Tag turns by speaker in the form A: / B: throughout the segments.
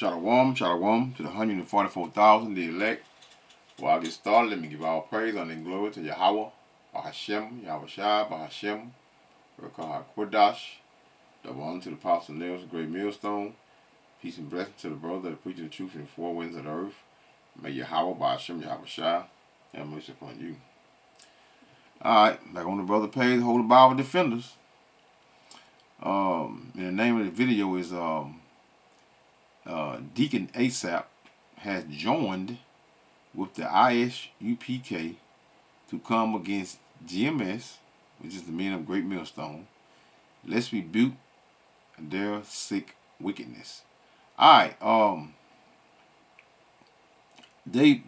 A: Shalom, shalom to the 144,000, the elect. While I get started, let me give all praise, honor, and glory to Yahweh, Bahashem, Yahweh Shai, Bahashem, Rekah HaKodash, double honor to the apostle nails, the great millstone. Peace and blessing to the brother that preaches the truth in the four winds of the earth. May Yahweh, Bahashem, Yahweh Shai, have mercy upon you. Alright, back on the brother page, Holy Bible Defenders. And the name of the video is Deacon Asaph has joined with the Isupk to come against GMS, which is the men of Great Millstone. Let's rebuke their sick wickedness. Alright, they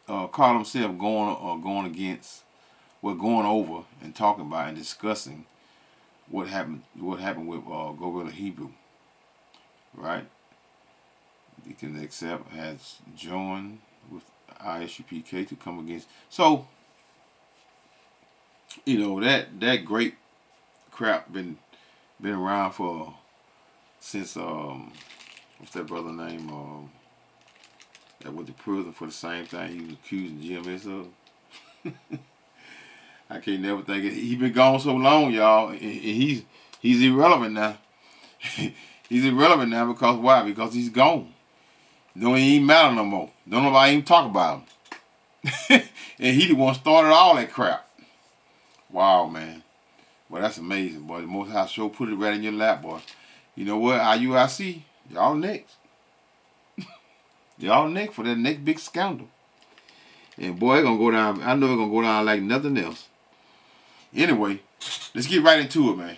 A: call themselves going against, going over and talking about and discussing what happened with Gorilla Hebrew, right? Deacon Asaph has joined with Isupk to come against. So, you know, that great crap been around for since what's that brother name that went to prison for the same thing he was accusing GMS of. I can't never think it. He been gone so long, y'all, and he's irrelevant now. He's irrelevant now because why? Because he's gone. Don't even matter no more. Don't nobody even talk about him. And he the one started all that crap. Wow, man. Well, that's amazing, boy. The Most High sure put it right in your lap, boy. You know what? IUIC, y'all next. Y'all next for that next big scandal. And boy, it's gonna go down. I know it's gonna go down like nothing else. Anyway, let's get right into it, man.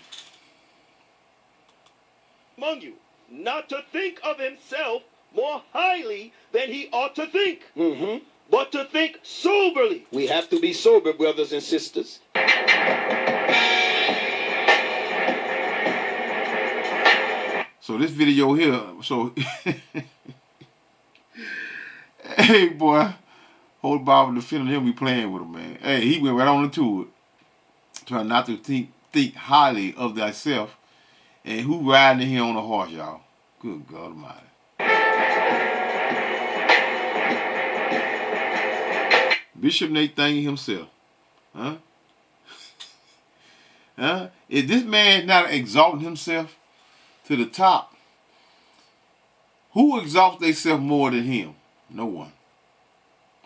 B: Among you, not to think of himself more highly than he ought to think, but to think soberly. We have to be sober, brothers and sisters.
A: So this video here, so hey boy, Holy Bible Defender, he'll be playing with him, man. Hey, he went right on into it. Trying not to think highly of thyself. And who riding in here on a horse, y'all? Good God Almighty. Bishop Nathan himself. Huh? Huh? Is this man not exalting himself to the top? Who exalts themselves more than him? No one.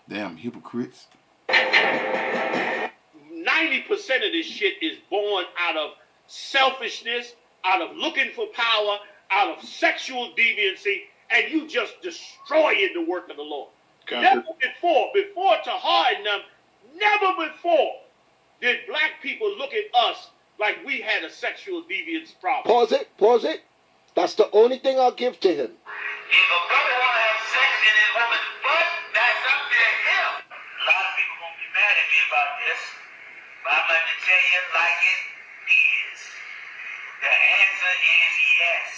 A: Damn hypocrites.
B: 90% of this shit is born out of selfishness, out of looking for power, out of sexual deviancy, and you just destroying the work of the Lord. Never before to harden them, never before did black people look at us like we had a sexual deviance problem.
C: Pause it. That's the only thing I'll give to him.
D: If a brother want to have sex in his woman's butt, that's up to him. A lot of people gonna be mad at me about this, but I'm going to tell you like it is. The answer is yes.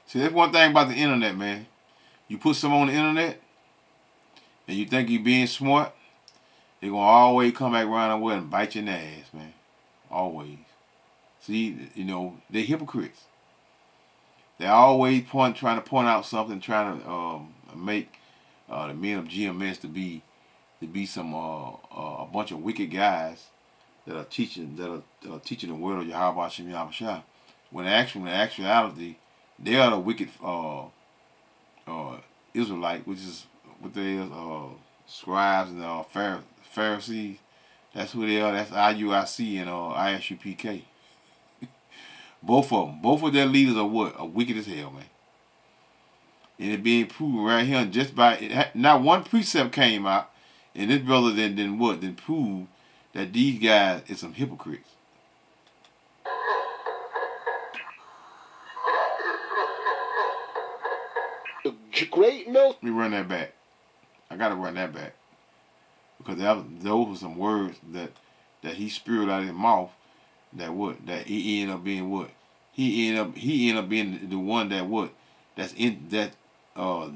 A: See, that's one thing about the internet, man. You put something on the internet, and you think you're being smart, they're going to always come back around and bite you in the ass, man. Always. See, you know, they're hypocrites. They're always trying to point out something, trying to make the men of GMS to be some a bunch of wicked guys that are teaching the word of Yahweh Hashem Yahweh Shai. When in actuality, they are the wicked Israelite, which is what they is, scribes and Pharisees. That's who they are. That's IUIC and Isupk. Both of them. Both of their leaders are what? Are wicked as hell, man. And it being proven right here just by not one precept came out, and this brother then prove that these guys is some hypocrites.
C: The great milk.
A: Let me run that back. I gotta run that back because those were some words that he spewed out of his mouth. That he ended up being what? He ended up being the one that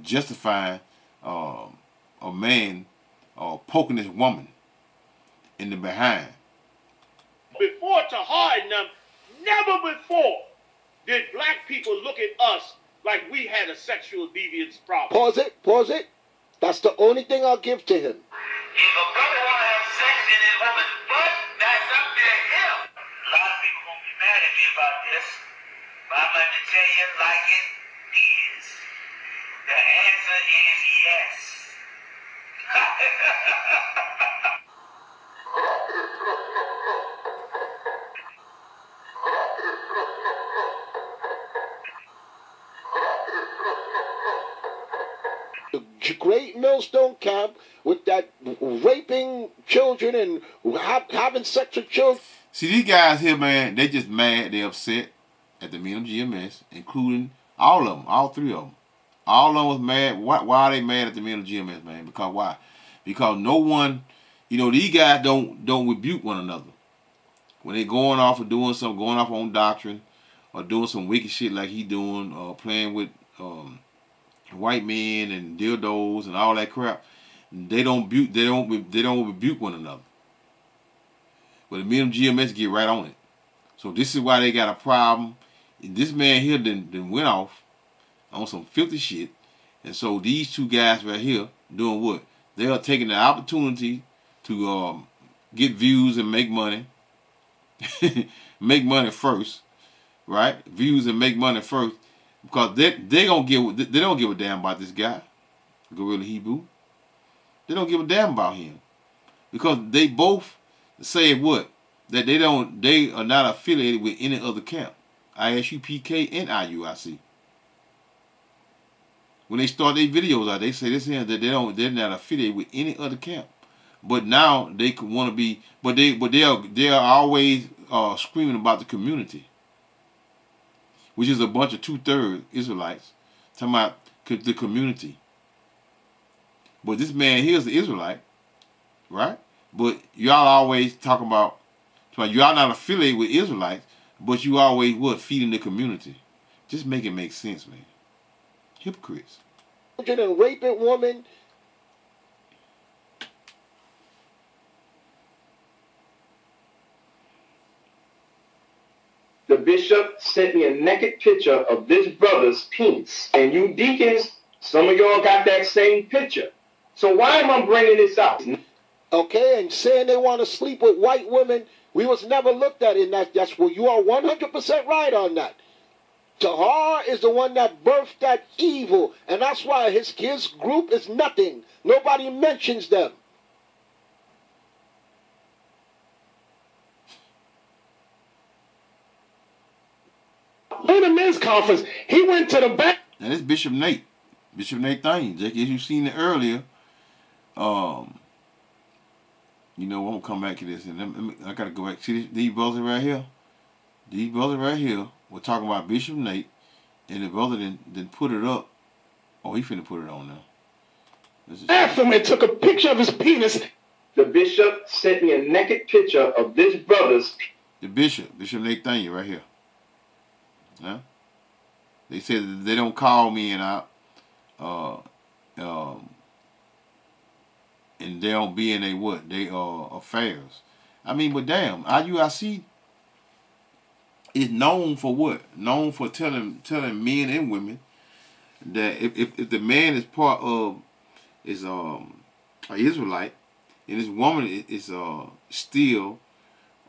A: justifying a man poking this woman in the behind.
B: Before to harden them, never before did black people look at us like we had a sexual deviance problem.
C: Pause it. That's the only thing I'll give to him.
D: If a brother want to have sex in his woman's butt, that's up to him. A lot of people gonna be mad at me about this, but I'm going to tell you like it is. The answer is yes.
C: The great millstone camp with that raping children and having sex with children.
A: See, these guys here, man, they just mad, they upset at the men of GMS, including all of them, all three of them. All of them was mad. Why are they mad at the men of GMS, man? Because why? Because no one, these guys don't rebuke one another. When they going off and doing something, going off on doctrine, or doing some wicked shit like he doing, playing with white men and dildos and all that crap, they don't rebuke one another. But the men of GMS get right on it. So this is why they got a problem. This man here then went off on some filthy shit. And so these two guys right here doing what? They are taking the opportunity to get views and make money. Make money first, right? Views and make money first. Because they don't give a damn about this guy, Gorilla Hebrew. They don't give a damn about him. Because they both say what? That they are not affiliated with any other camp. ISUPK and IUIC. When they start their videos out, they say this here that they're not affiliated with any other camp. But now they could want to be, but they are always screaming about the community, which is a bunch of 2/3 Israelites talking about the community. But this man here is an Israelite, right? But y'all always talking about y'all not affiliated with Israelites, but you always feeding the community. Just make it make sense, man. Hypocrites.
C: And raping women.
E: The bishop sent me a naked picture of this brother's penis. And you deacons, some of y'all got that same picture. So why am I bringing this out?
C: Okay, and saying they want to sleep with white women, we was never looked at in that. That's where you are 100% right on that. Tahar is the one that birthed that evil, and that's why his group is nothing. Nobody mentions them.
E: In the men's conference, he went to the back.
A: Now this Bishop Nate Thane, as you seen it earlier. I'm gonna come back to this, and I gotta go back. See these brothers right here. These brothers right here. We're talking about Bishop Nate, and the brother then put it up. Oh, he finna put it on now.
E: Bathroom and took a picture of his penis. The bishop sent me a naked picture of this brother's.
A: The Bishop Nate Thane right here. Yeah. They said that they don't call me and out, and they don't be in they affairs. I mean, but damn, IUIC is known for what? Known for telling men and women that if the man is part of an Israelite and this woman is still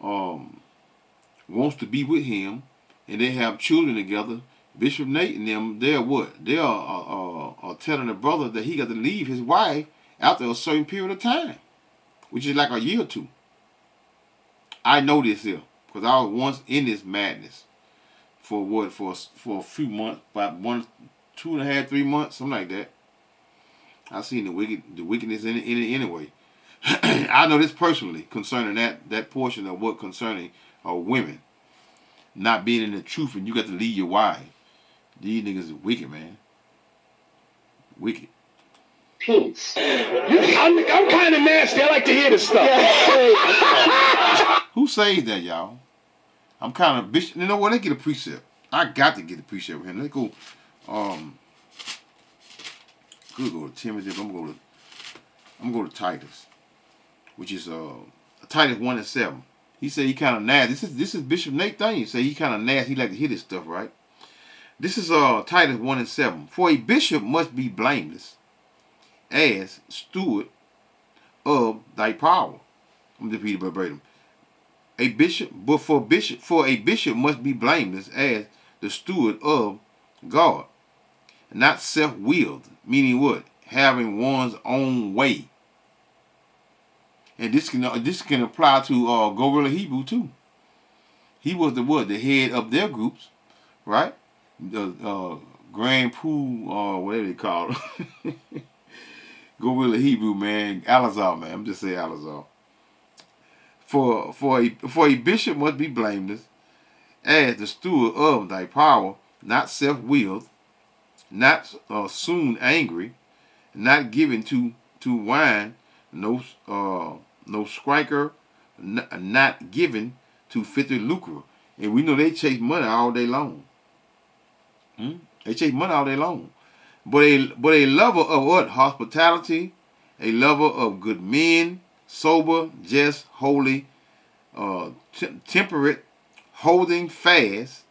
A: wants to be with him and they have children together, Bishop Nate and them, they're what? They are telling the brother that he got to leave his wife after a certain period of time, which is like a year or two. I know this here because I was once in this madness for a few months, about 1, 2.5, 3 months, something like that. I seen the wickedness in it anyway. I know this personally concerning that portion of what concerning women not being in the truth, and you got to leave your wife. These niggas are wicked, man. Wicked.
E: Penis. I'm kind of nasty. I like to hear this stuff.
A: Who says that, y'all? I'm kind of bishop. You know what? Let's get a precept. I got to get a precept with him. Let's go. Could go to Timothy. I'm gonna go to Titus, which is Titus 1 and 7. He said he kind of nasty. This is Bishop Nathaniel. He said he kind of nasty. He like to hear this stuff, right? This is Titus 1 and 7. For a bishop must be blameless as steward of thy power. I'm just reading verbatim. A bishop must be blameless as the steward of God, not self-willed, meaning what? Having one's own way. And this can apply to Gorilla Hebrew too. He was the head of their groups, right? The Grand Poo, whatever they call it. Gorilla Hebrew, man. Alazar, man. I'm just saying Alazar. For a bishop must be blameless as the steward of thy power, not self-willed, not soon angry, not given to wine, no striker, not given to filthy lucre. And we know they chase money all day long. They chase money all day long. But a lover of what? Hospitality, a lover of good men, sober, just, holy, temperate, holding fast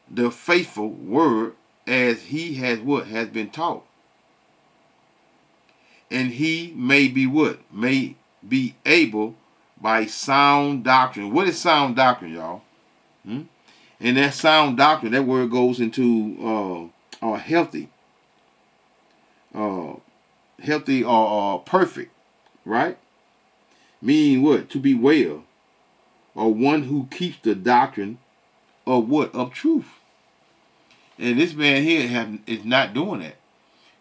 A: the faithful word as he has what? Has been taught. And he may be what? May be able by sound doctrine. What is sound doctrine, y'all? And that sound doctrine, that word goes into healthy. Healthy or perfect, right? Meaning what? To be well. Or one who keeps the doctrine of what? Of truth. And this man here is not doing that.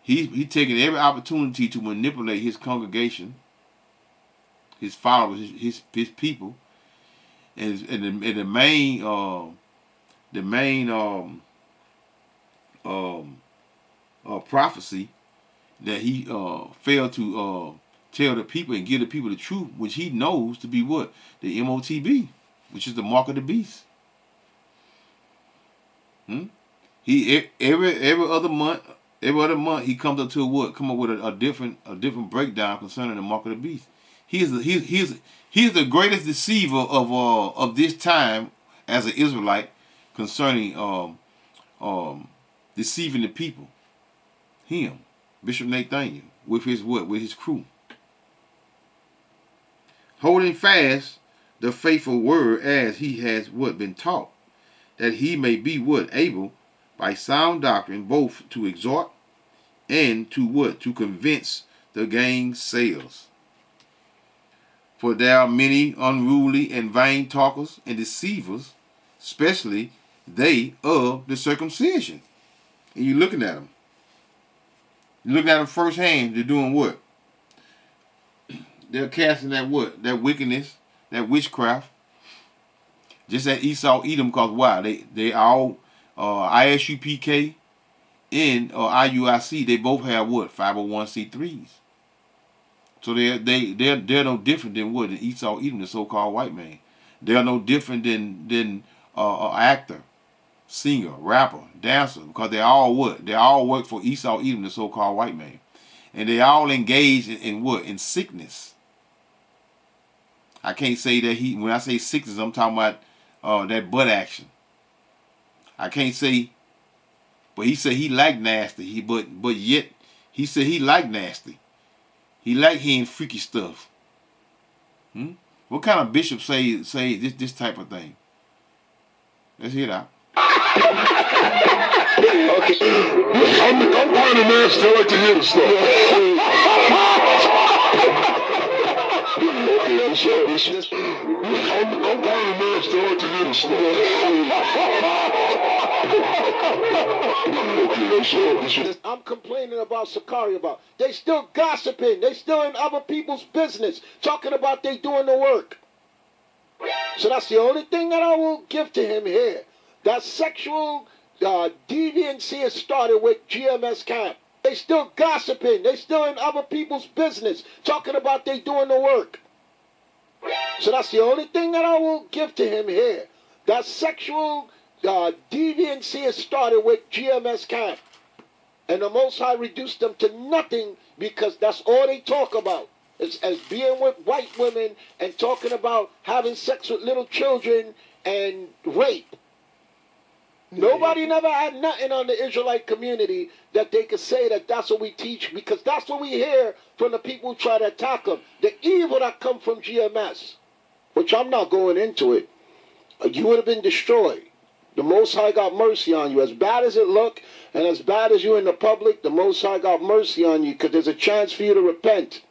A: He's taking every opportunity to manipulate his congregation, his followers, his people, and the main prophecy that he failed to tell the people and give the people the truth, which he knows to be what? The MOTB, which is the mark of the beast. He every other month he comes up to what? Come up with a different breakdown concerning the mark of the beast. He's the greatest deceiver of this time as an Israelite concerning deceiving the people. Him, Bishop Nathaniel, with his what? With his crew. Holding fast the faithful word as he has what? Been taught, that he may be what? Able by sound doctrine both to exhort and to what? To convince the gainsayers. For there are many unruly and vain talkers and deceivers, especially they of the circumcision. And you're looking at them. You're looking at them firsthand. They're doing what? They're casting that what? That wickedness, that witchcraft. Just as Esau, Edom, because why? They all ISUPK and IUIC. They both have what? 501c3s. So they're no different than what? Than Esau, Edom, the so-called white man. They're no different than actor, singer, rapper, dancer, because they all what? They all work for Esau, Edom, the so-called white man, and they all engage in what? In sickness. I can't say that when I say sickness, I'm talking about that butt action. I can't say, but he said he liked nasty. But yet he said he liked nasty. He liked hearing freaky stuff. What kind of bishop say this type of thing? Let's hear it out.
F: Okay. I'm kind of nasty. I like to hear the stuff. I'm kind of nasty. I like to hear the stuff.
C: I'm complaining about Sakari about. They still gossiping. They still in other people's business, talking about they doing the work. So that's the only thing that I will give to him here. That sexual deviancy has started with GMS camp. They still gossiping. They still in other people's business, talking about they doing the work. So that's the only thing that I will give to him here. That sexual deviancy has started with GMS camp. And the Most High reduced them to nothing because that's all they talk about. as being with white women and talking about having sex with little children and rape. Nobody never had nothing on the Israelite community that they could say that that's what we teach, because that's what we hear from the people who try to attack them. The evil that come from GMS, which I'm not going into it, you would have been destroyed. The Most High got mercy on you. As bad as it look, and as bad as you in the public, the Most High got mercy on you, because there's a chance for you to repent.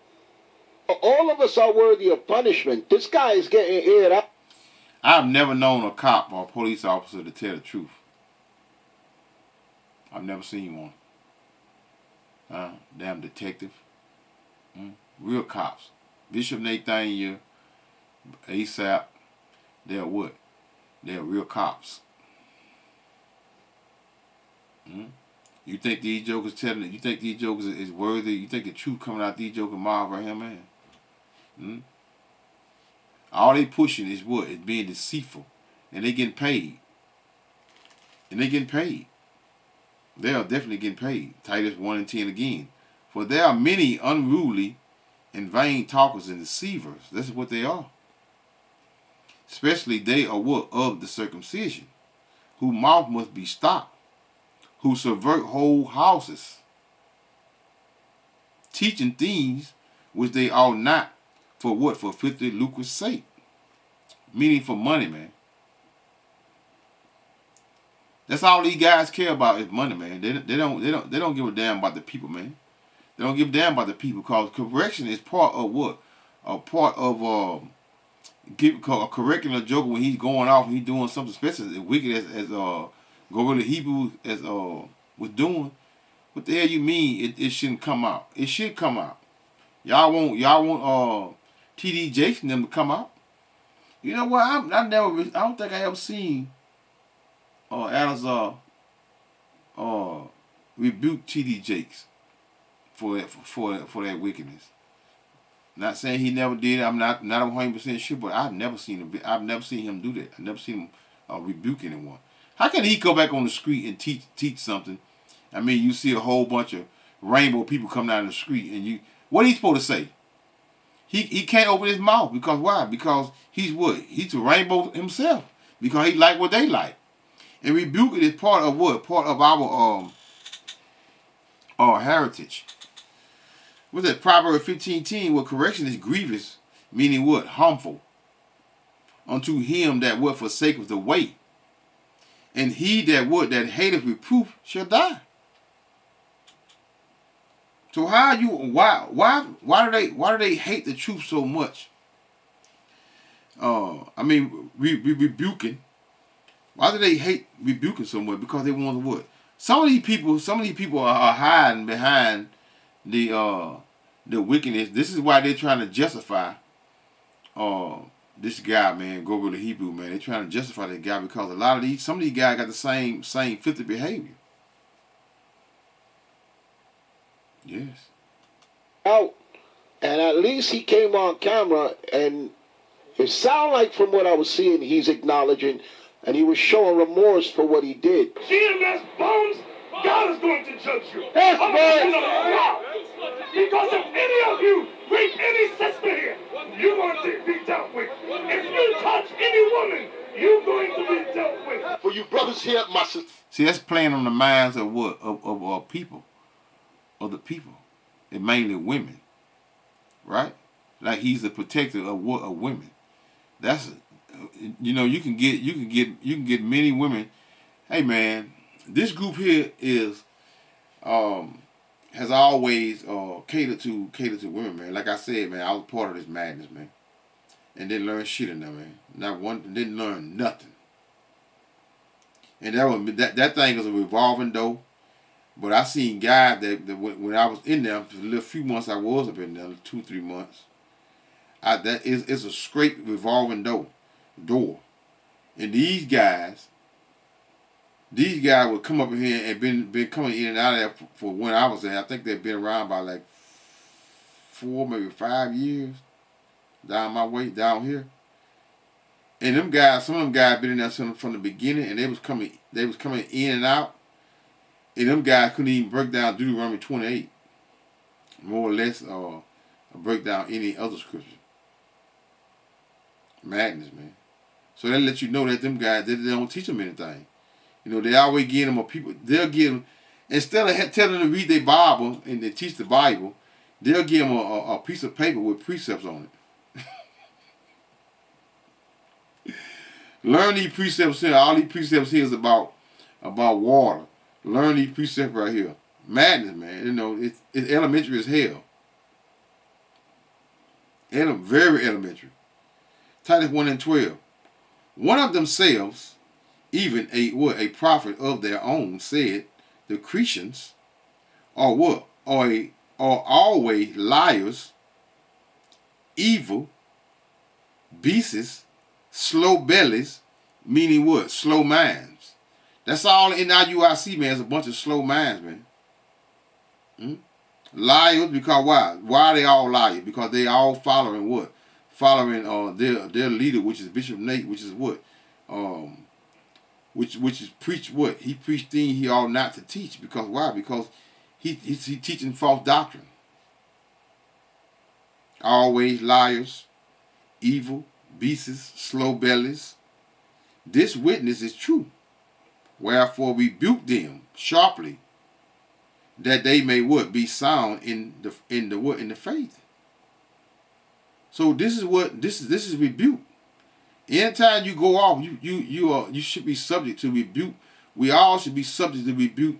C: All of us are worthy of punishment. This guy is getting aired out.
A: I've never known a cop or a police officer to tell the truth. I've never seen one. Damn detective. Real cops. Bishop Nathaniel, Asaph, they're what? They're real cops. You think these jokers telling it? You think these jokers is worthy? You think the truth coming out these jokers' mouth right here, man? All they pushing is what? It's being deceitful. And they getting paid. They are definitely getting paid. Titus 1:10 again. For there are many unruly and vain talkers and deceivers. That's what they are. Especially they are what? Of the circumcision, whose mouth must be stopped, who subvert whole houses, teaching things which they ought not, for what? For filthy lucre's sake. Meaning for money, man. That's all these guys care about is money, man. They don't give a damn about the people, man. They don't give a damn about the people, because correction is part of what? A part of correcting a joker when he's going off and he's doing something, especially as wicked as Gorilla Hebrew as was doing. What the hell you mean it shouldn't come out? It should come out. Y'all want TD Jason them to come out. You know what? I don't think I ever seen Alazar rebuke TD Jakes for that wickedness. Not saying he never did. I'm not 100% sure, but I've never seen him do that. I've never seen him rebuke anyone. How can he go back on the street and teach something? I mean, you see a whole bunch of rainbow people coming out in the street, and what are he supposed to say? He can't open his mouth, because why? Because he's what? He's a rainbow himself, because he like what they like. And rebuking is part of what? Part of our heritage. What's that? Proverbs 15:10, where correction is grievous, meaning what? Harmful. Unto him that what? Forsaketh the way. And he that what? That hateth reproof shall die. So why do they hate the truth so much? I mean, rebuking. Why do they hate rebuking so much? Because they want to what? Some of these people are hiding behind the wickedness. This is why they're trying to justify this guy, man, go with the Hebrew, man. They're trying to justify that guy, because some of these guys got the same filthy behavior. Yes.
C: Out, and at least he came on camera, and it sounded like, from what I was seeing, he's acknowledging, and he was showing remorse for what he did.
F: GMS bones, God is going to judge you.
C: Yes, man.
F: Because if any of you rape any sister here, you're going to be dealt with. If you touch any woman, you're going to be dealt with.
C: For you brothers here, my sister.
A: See, that's playing on the minds of what? Of people. Of the people. And mainly women. Right? Like he's the protector of women. That's, you can get many women. Hey man, this group here has always catered to women, man. Like I said, man, I was part of this madness, man. And didn't learn shit in there, man. Didn't learn nothing. And that thing was a revolving door. But I seen guys that when I was in there, for the little few months I was up in there, 2-3 months, it's a straight revolving door. And these guys would come up in here and been coming in and out of there for when I was there. I think they've been around by like 4, maybe 5 years down my way, down here. And some of them guys been in there from the beginning, and they was coming in and out. And them guys couldn't even break down Deuteronomy 28. More or less, or break down any other scripture. Madness, man. So that lets you know that them guys, they don't teach them anything. You know, they always give them a people. They'll give them, instead of telling them to read their Bible and they teach the Bible, they'll give them a piece of paper with precepts on it. Learn these precepts here. All these precepts here is about water. Learn these precepts right here. Madness, man. You know, it's elementary as hell. Very elementary. Titus 1 and 12. One of themselves, even a prophet of their own, said, the Cretans are what? Are always liars, evil, beasts, slow bellies, meaning what? Slow minds. That's all in IUIC, man. It's a bunch of slow minds, man. Liars, because why? Why are they all liars? Because they all following what? Following their leader, which is Bishop Nate, which is what? Which is preach what? He preached things he ought not to teach. Because why? Because he's teaching false doctrine. Always liars, evil, beasts, slow bellies. This witness is true. Wherefore rebuke them sharply, that they may what? Be sound in the faith. So this is rebuke. Anytime you go off, you should be subject to rebuke. We all should be subject to rebuke,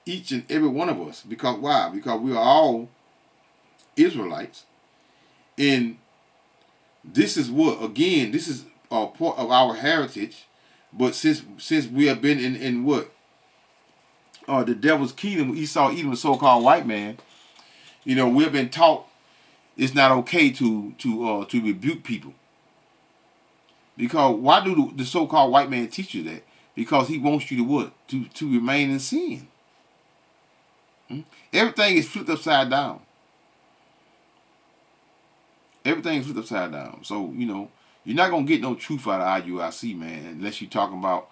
A: each and every one of us. Because why? Because we are all Israelites. And this is what, again, this is a part of our heritage. But since we have been in what? The devil's kingdom, Esau, Edom, the so-called white man, you know, we've been taught it's not okay to rebuke people. Because why do the so-called white man teach you that? Because he wants you to what? To remain in sin. Everything is flipped upside down. Everything is flipped upside down. So, you know, you're not gonna get no truth out of IUIC, man, unless you're talking about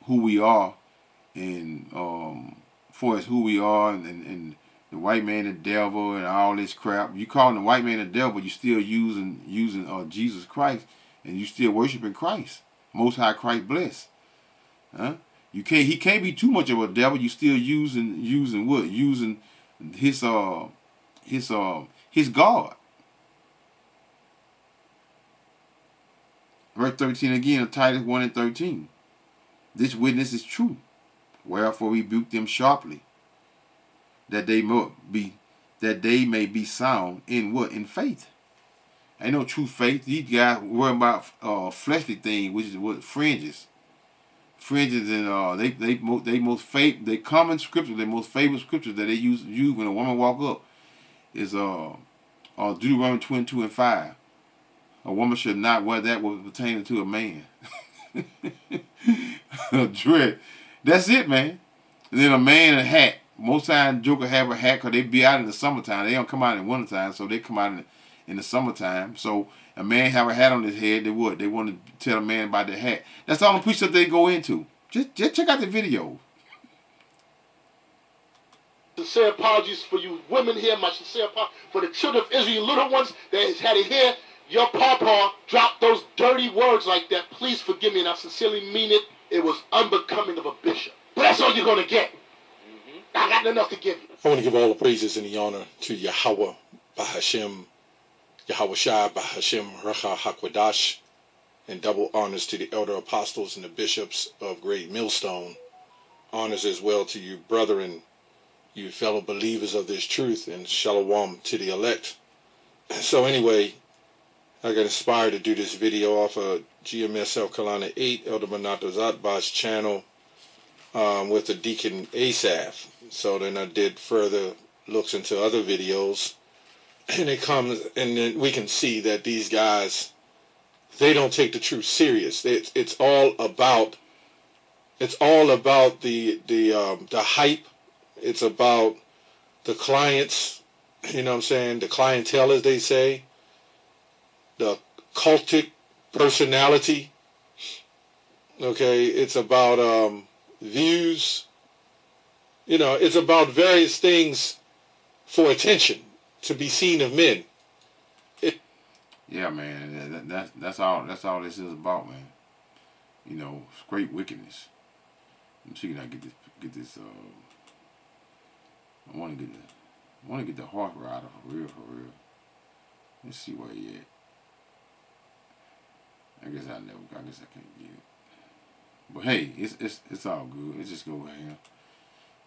A: who we are, and for as who we are, and the white man the devil and all this crap. You calling the white man the devil, you still using Jesus Christ, and you still worshiping Christ. Most High Christ bless. Huh? He can't be too much of a devil. You still using what? Using his God. Verse 13 again of Titus 1 and 13. This witness is true. Wherefore rebuke them sharply, that they may be sound in what? In faith. Ain't no true faith. These guys worry about fleshly things, which is what? Fringes. Fringes, and they common scriptures, their most favorite scriptures that they use when a woman walk up is Deuteronomy 22 and 5. A woman should not wear that was pertaining to a man. Dread. That's it, man. And then a man in a hat. Most times Joker have a hat because they be out in the summertime. They don't come out in the wintertime, so they come out in the summertime. So a man have a hat on his head, they would. They want to tell a man about their hat. That's all the preachers they go into. Just check out the video.
C: Sincere apologies for you women here. My sincere apologies for the children of Israel, little ones that had to hear your papa drop those dirty words like that. Please forgive me, and I sincerely mean it. It was unbecoming of a bishop. But that's all you're going to get. I got enough to give you.
G: I want to give all the praises and the honor to Yahweh Bahashem, Yahweh Shai Bahashem Racha HaKwadash, and double honors to the elder apostles and the bishops of Great Millstone. Honors as well to you, brethren, you fellow believers of this truth, and shalom to the elect. So anyway, I got inspired to do this video off of GMS South Carolina 8, Elder Manato Zatbah's channel, with the Deacon Asaph. So then I did further looks into other videos, and it comes, and then we can see that these guys, they don't take the truth serious. It's all about the hype. It's about the clients, you know what I'm saying, the clientele, as they say, the cultic personality. Okay, it's about views. You know, it's about various things for attention, to be seen of men.
A: Yeah, man. That's all this is about, man. You know, it's great wickedness. Let me see if I get this. I want to get the horse rider for real. Let's see where he at. I guess I can't get it. But hey, it's all good. Let's just go right here.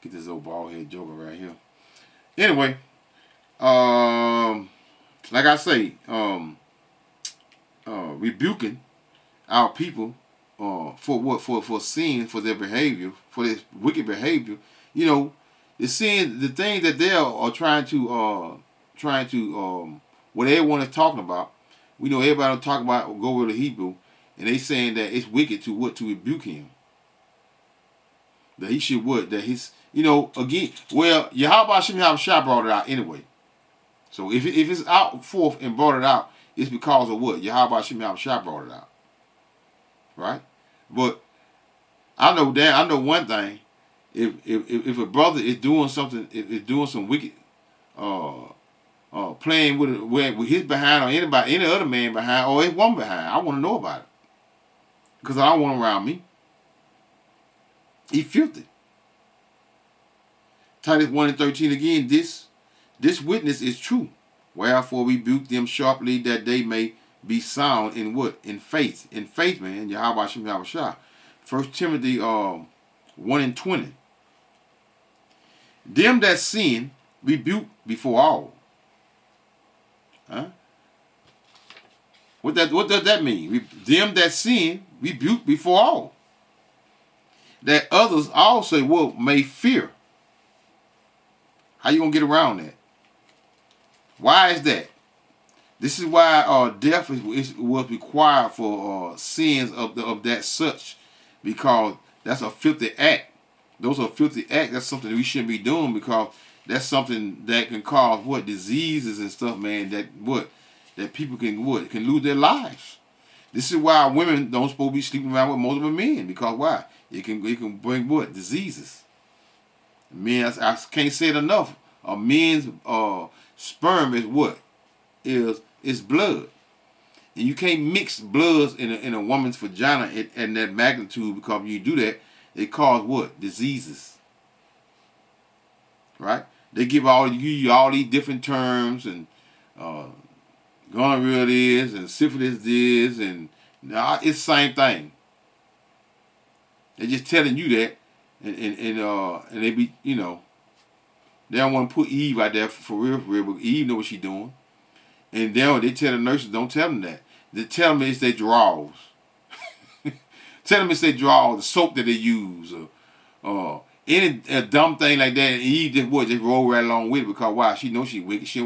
A: Get this old bald head joker right here. Anyway, like I say, rebuking our people for what for sin, for their behavior, for this wicked behavior. You know, the sin, the thing that they are trying to what everyone is talking about. We know everybody talking about go over to Hebrew, and they saying that it's wicked to rebuke him. That he should that he's again. Well, Yahweh Shem Shah brought it out anyway. So if it's out forth and brought it out, it's because of what Yahweh Shem Shah brought it out, right? But I know one thing. If a brother is doing something, is doing some wicked, playing with his behind or any other man behind or his woman behind, I want to know about it because I don't want him around me. He filthy. Titus 1:13 again. This witness is true. Wherefore rebuke them sharply that they may be sound in what? In faith. In faith, man. Yahweh Shem Yahweh Shah. 1 Timothy 1:20. Them that sin rebuke before all. Huh? What does that mean? Them that sin rebuke before all. That others also may fear. How you gonna get around that? Why is that? This is why death was required for sins of that such, because that's a filthy act. Those are filthy acts. That's something that we shouldn't be doing, because that's something that can cause diseases and stuff, man. That people can lose their lives. This is why women don't supposed to be sleeping around with multiple men, because why? It can bring diseases. Men, I can't say it enough. A men's sperm is blood, and you can't mix bloods in a woman's vagina at that magnitude, because when you do that, it causes diseases. Right? They give you all these different terms, and gonorrhea is, and syphilis is, and it's the same thing. They're just telling you that, and they be they don't want to put Eve out there for real, but Eve know what she's doing. And they tell the nurses, don't tell them that. They tell them it's their drawers. Tell them it's their drawers, the soap that they use, or any dumb thing like that. And Eve just roll right along with it, because why? She knows she's wicked. She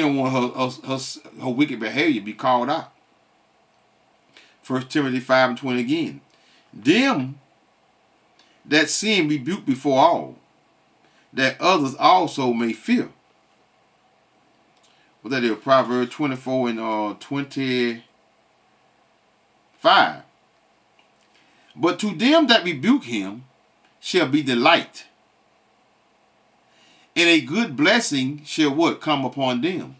A: don't want her wicked behavior to be called out. 1 Timothy 5:20 again. Them that sin rebuke before all, that others also may fear. What that is? Proverbs 24 and 25. But to them that rebuke him shall be delight, and a good blessing shall come upon them.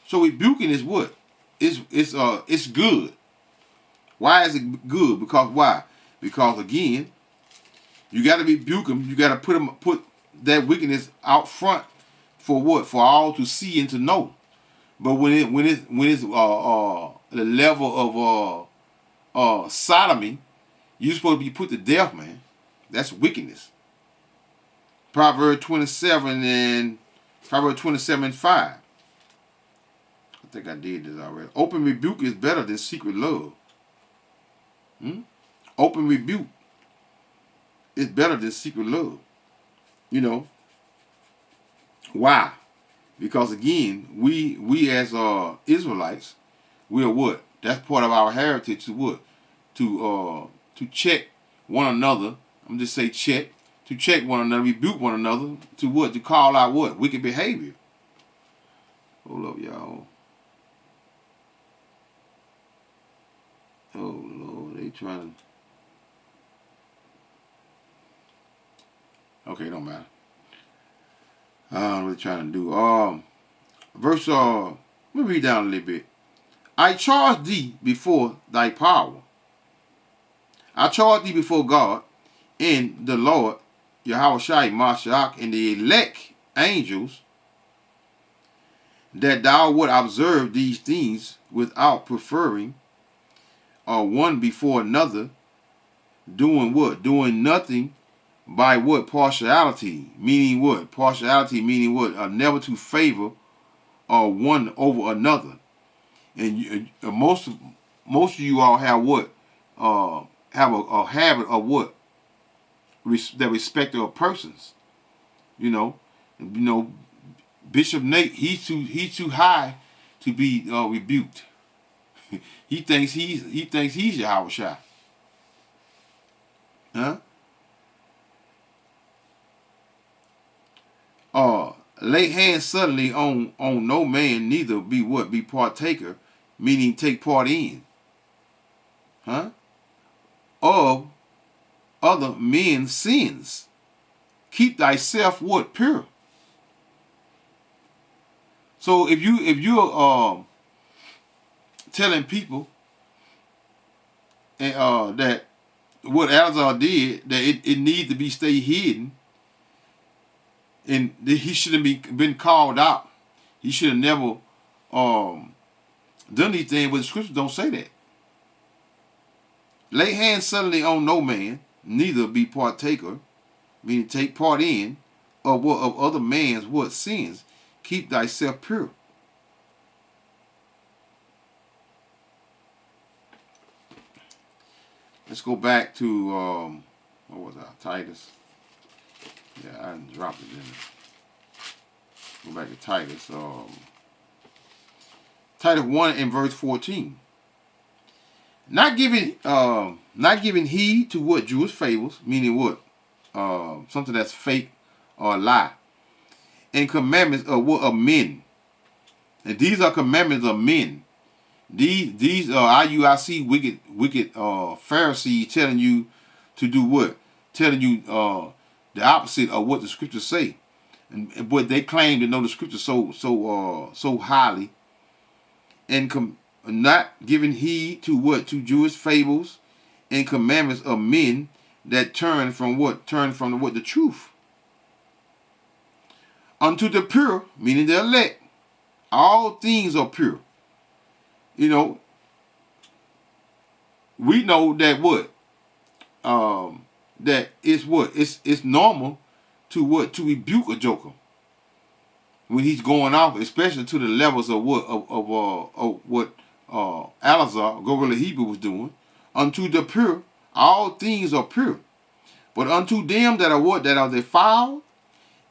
A: So rebuking is what? It's good. Why is it good? Because why? Because again, you got to rebuke them. You got to put that wickedness out front for what? For all to see and to know. But when it's the level of sodomy, you're supposed to be put to death, man. That's wickedness. Proverbs 27 and 5. I think I did this already. Open rebuke is better than secret love. Open rebuke is better than secret love. Why? Because again, we as Israelites, we are what? That's part of our heritage to what? To check one another. I'm just say check. To check one another, rebuke one another, to what? To call out what? Wicked behavior. Hold up, y'all. Oh Lord, they trying to. Okay, don't matter. What are trying to do? Verse, let me read down a little bit. I charge thee before thy power. I charge thee before God and the Lord, Yahushua, Mashiach, and the elect angels, that thou would observe these things without preferring one before another, doing what? Doing nothing by what? Partiality. Meaning what? Partiality meaning what? Never to favor one over another. And most of you all have what? Have a habit of what? That respect of persons. You know, Bishop Nate, he's too high to be rebuked. he thinks he's Yahushua. Huh? Lay hands suddenly on no man, neither be what? Be partaker, meaning take part in. Huh? Of other men's sins. Keep thyself what? Pure. So if you're telling people that what Azar did, that it needs to be stay hidden, and he shouldn't been called out. He should have never done anything, but the scriptures don't say that. Lay hands suddenly on no man, neither be partaker, meaning take part in, of other man's what? Sins. Keep thyself pure. Let's go back to what was that? Titus. Yeah, I dropped it in there. Go back to Titus. Titus 1 and verse 14. Not giving heed to what? Jewish fables, meaning what? Something that's fake or lie. And commandments of what? Of men. And these are commandments of men. These are IUIC wicked Pharisees telling you to do what? Telling you the opposite of what the scriptures say. But they claim to know the scriptures so highly, and not giving heed to what? To Jewish fables and commandments of men that turn from what? Turn from what? The truth. Unto the pure, meaning the elect, all things are pure. You know, we know that what? That it's what? It's normal to what? To rebuke a joker when he's going off, especially to the levels of what? Of what Alazar, Gorilla Hebrew, was doing. Unto the pure, all things are pure. But unto them that are what? That are defiled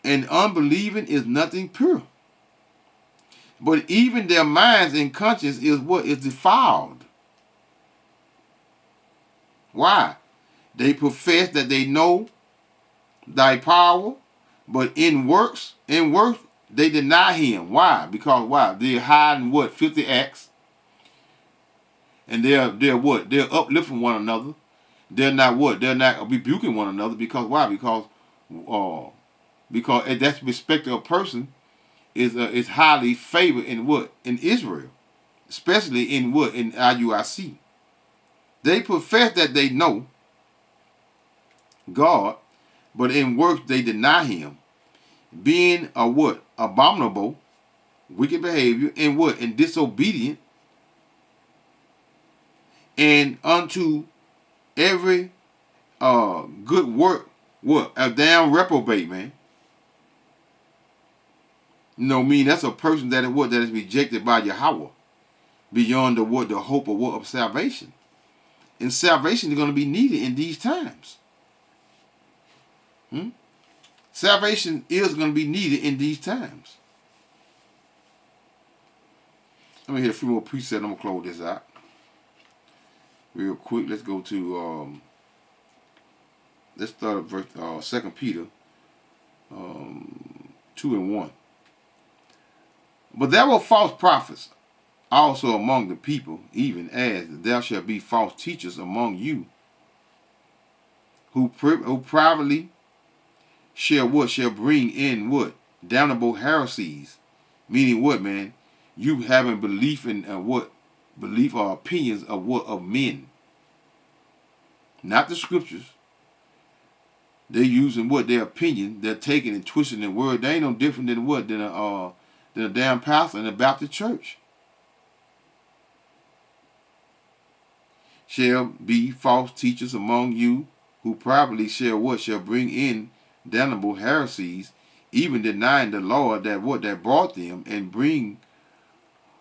A: and unbelieving is nothing pure. But even their minds and conscience is what? Is defiled. Why? They profess that they know thy power, but in works they deny him. Why? Because why? They're hiding what? 50 acts. And they're what? They're uplifting one another. They're not what? They're not rebuking one another. Because why? Because that respective person is highly favored in what? In Israel. Especially in what? In IUIC. They profess that they know God, but in works they deny him, being a what? Abominable, wicked behavior, and what? And disobedient, and unto every good work, what? A damn reprobate, man. That's a person that is what? That is rejected by Yahweh, beyond the what? The hope of what? Of salvation. And salvation is going to be needed in these times. Salvation is going to be needed in these times. Let me hit a few more presets. I'm going to close this out real quick. Let's go to let's start at verse 2 Peter 2 and 1. But there were false prophets also among the people, even as there shall be false teachers among you, who privately shall bring in what? damnable heresies. Meaning what, man? You having belief in belief or opinions of men, not the scriptures. They're using their opinion. They're taking and twisting the word. They ain't no different than than a damn pastor in the Baptist church. Shall be false teachers among you, who probably shall bring in damnable heresies, even denying the Lord that brought them, and bring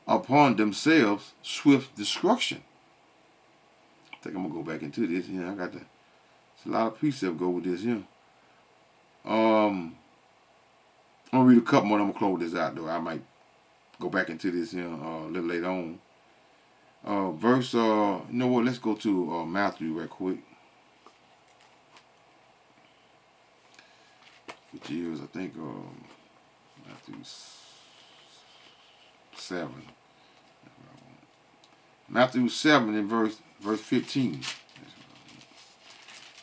A: upon themselves swift destruction. I think I'm gonna go back into this. I got it's a lot of precept go with this. I'm gonna read a couple more. I'm gonna close this out though. I might go back into this a little later on. Verse. You know what? Let's go to Matthew right quick, which is I think Matthew 7. Matthew 7 and verse 15.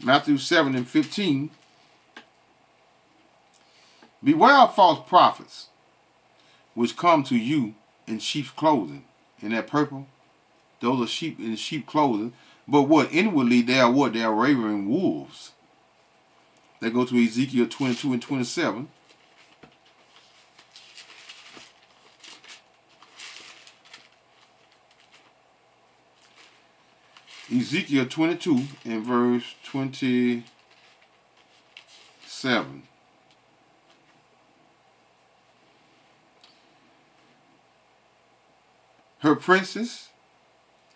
A: Matthew 7 and 15. Beware of false prophets, which come to you in sheep's clothing. In that purple, those are sheep in sheep clothing. But inwardly they are They are ravening wolves. They go to Ezekiel 22 and 27. Ezekiel 22 and verse 27. Her princes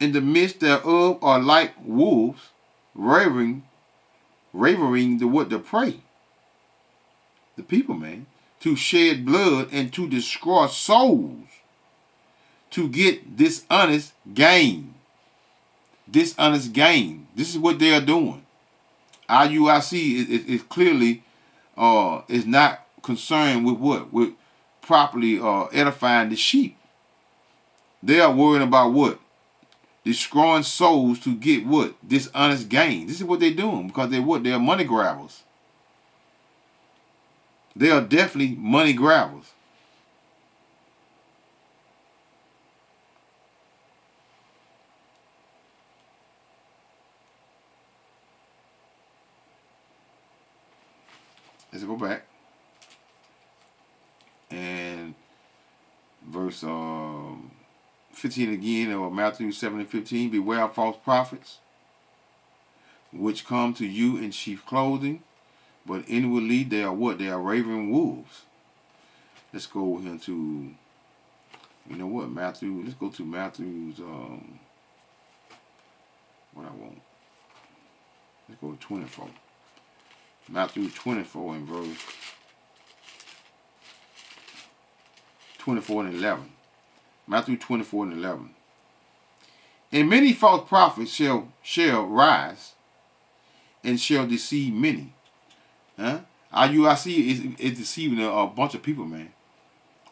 A: in the midst thereof are like wolves, raving the prey. The people, man, to shed blood and to destroy souls, to get dishonest gain. Dishonest gain. This is what they are doing. IUIC is clearly is not concerned with with properly edifying the sheep. They are worried about destroying souls to get dishonest gain. This is what they're doing because they are money grabbers. They are definitely money grabbers. Let's go back. And verse 15 again, or Matthew 7 and 15. Beware of false prophets, which come to you in sheep's clothing, but inwardly they are They are ravening wolves. Let's go into, Matthew. Let's go to Matthew's, Let's go to 24. Matthew 24 and verse 24 and 11. Matthew 24 and 11. And many false prophets shall rise and shall deceive many. IUIC is deceiving a bunch of people, man.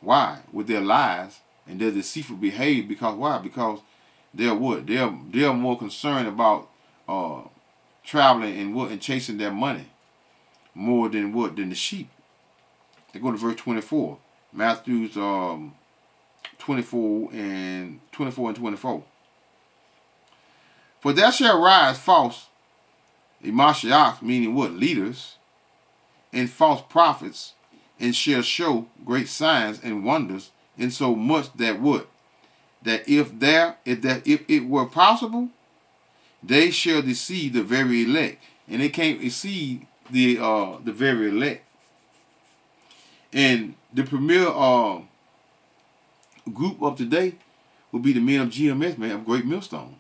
A: Why? With their lies and their deceitful behavior. Because why? Because they're They're more concerned about traveling and chasing their money more than the sheep. They go to verse 24. Matthew's 24 and 24. For there shall rise false Mashiach, meaning leaders, and false prophets, and shall show great signs and wonders, in so much that that if it were possible, they shall deceive the very elect, and they can't deceive the very elect. And the premier group of today will be the men of GMS, man, of Great Millstone.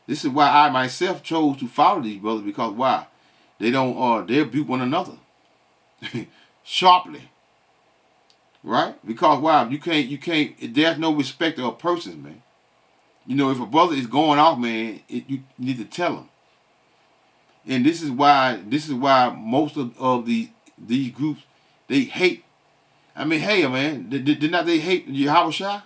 A: This is why I myself chose to follow these brothers, because why? They don't they rebuke one another sharply. Right? Because why? You can't there's no respect of persons, man. If a brother is going off, man, you need to tell him. And this is why most of these groups, they hate. I mean, hey, man, did not they hate Yahushua?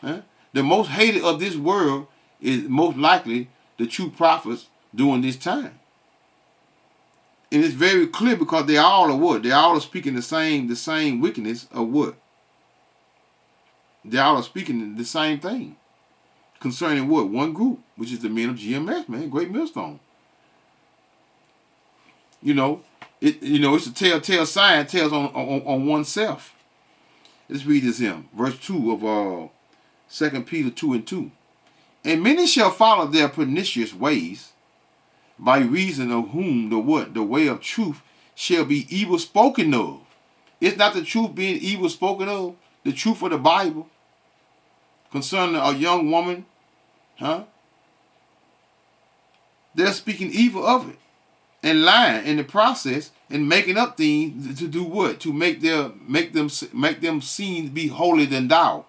A: Huh? The most hated of this world is most likely the true prophets during this time. And it's very clear because they all are what? They all are speaking the same wickedness of what? They all are speaking the same thing. Concerning what? One group, which is the men of GMS, man, Great Millstone. It's a telltale sign, tells on oneself. Let's read this here. Verse 2 of 2 Peter 2:2. And many shall follow their pernicious ways, by reason of whom the way of truth shall be evil spoken of. It's not the truth being evil spoken of, the truth of the Bible concerning a young woman, they're speaking evil of it and lying in the process and making up things to do what? To make them seem to be holier than thou.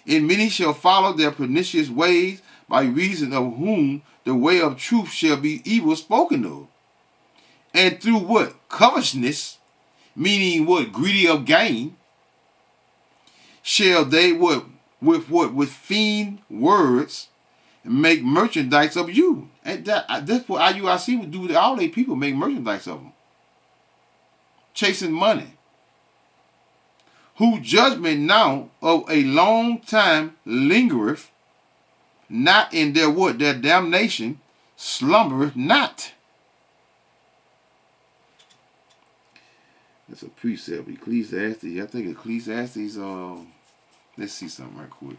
A: And many shall follow their pernicious ways, by reason of whom the way of truth shall be evil spoken of. And through what? Covetousness, meaning what? Greedy of gain, shall they what? With fiend words make merchandise of you. And that's what IUIC would do to all their people, make merchandise of them. Chasing money. Whose judgment now of a long time lingereth, not in their what? Their damnation slumbereth not. That's a precept. Ecclesiastes. I think Ecclesiastes. Let's see something right quick.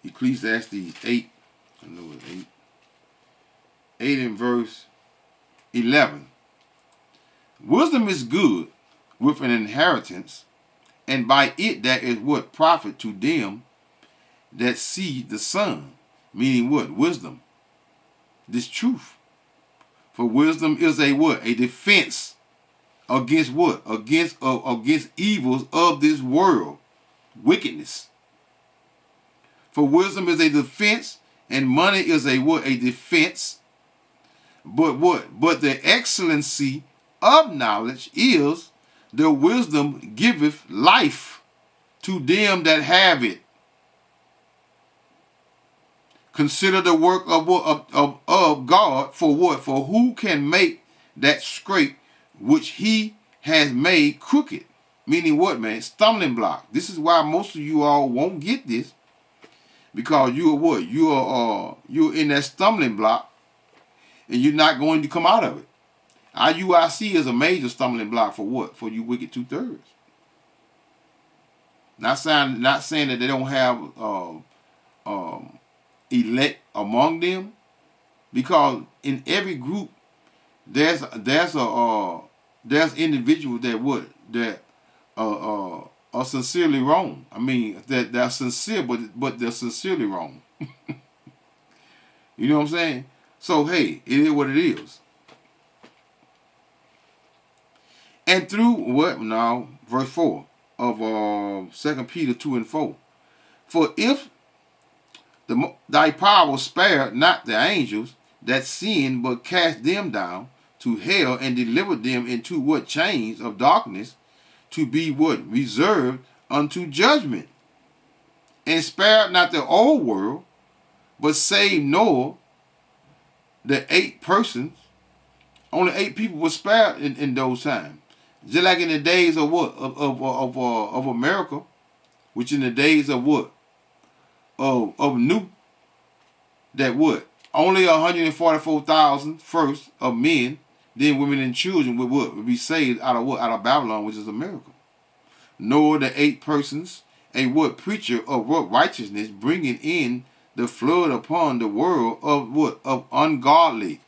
A: Ecclesiastes 8. I know it's 8. 8 in verse 11. Wisdom is good with an inheritance, and by it that is what? Profit to them that see the sun. Meaning what? Wisdom. This truth. For wisdom is a what? A defense against what? Against evils of this world. Wickedness. For wisdom is a defense, and money is a what? A defense. But what? But the excellency of knowledge is the wisdom giveth life to them that have it. Consider the work of God, for what? For who can make that straight which he has made crooked? Meaning what, man? Stumbling block. This is why most of you all won't get this. Because you are what? You're in that stumbling block, and you're not going to come out of it. IUIC is a major stumbling block for what? For you wicked 2/3. Not saying that they don't have elect among them, because in every group there's individuals that are sincerely wrong. I mean, that they're sincere, but they're sincerely wrong. You know what I'm saying? So hey, it is what it is. And through what now? Verse 4 of 2 Peter 2:4. For if thy power spared not the angels that sinned, but cast them down to hell and delivered them into what? Chains of darkness, to be what? Reserved unto judgment. And spared not the old world, but saved Noah, the 8 persons. Only 8 people were spared in those times. Just like in the days of what? Of America, which in the days of what? Of Nuh, that what? Only 144,000 first of men, then women and children would what? Would be saved out of what? Out of Babylon, which is America. Noah, the 8 persons, a what? Preacher of what? Righteousness, bringing in the flood upon the world of what? Of ungodly.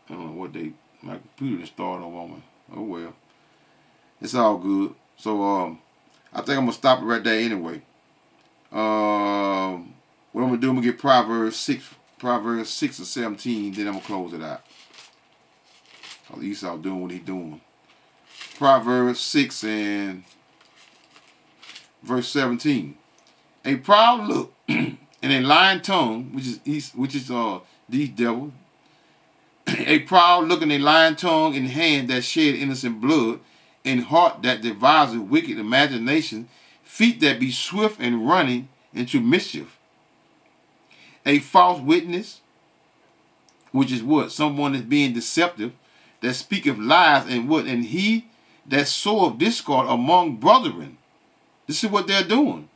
A: I don't know what my computer just started on me. Oh well. It's all good. So I think I'm gonna stop it right there anyway. What I'm gonna do, I'm gonna get Proverbs 6 and 17, then I'm gonna close it out. Cause Esau doing what he's doing. Proverbs 6 and verse 17. A proud look and a lying tongue, which is these devils. A proud look and a lying tongue, in hand that shed innocent blood, in heart that devises wicked imagination, feet that be swift and running into mischief. a false witness, which is what? Someone that's being deceptive, that speaketh lies, and what? And he that soweth discord among brethren. This is what they're doing.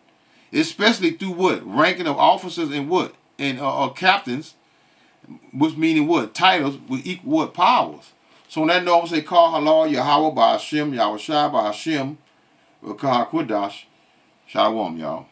A: Especially through what? Ranking of officers and what? And captains, which meaning what? Titles with equal what? Powers. So when that norm say, call halal Yahweh by Hashem, Yahweh Shai by Hashem, or call Quadash, Shalom, y'all.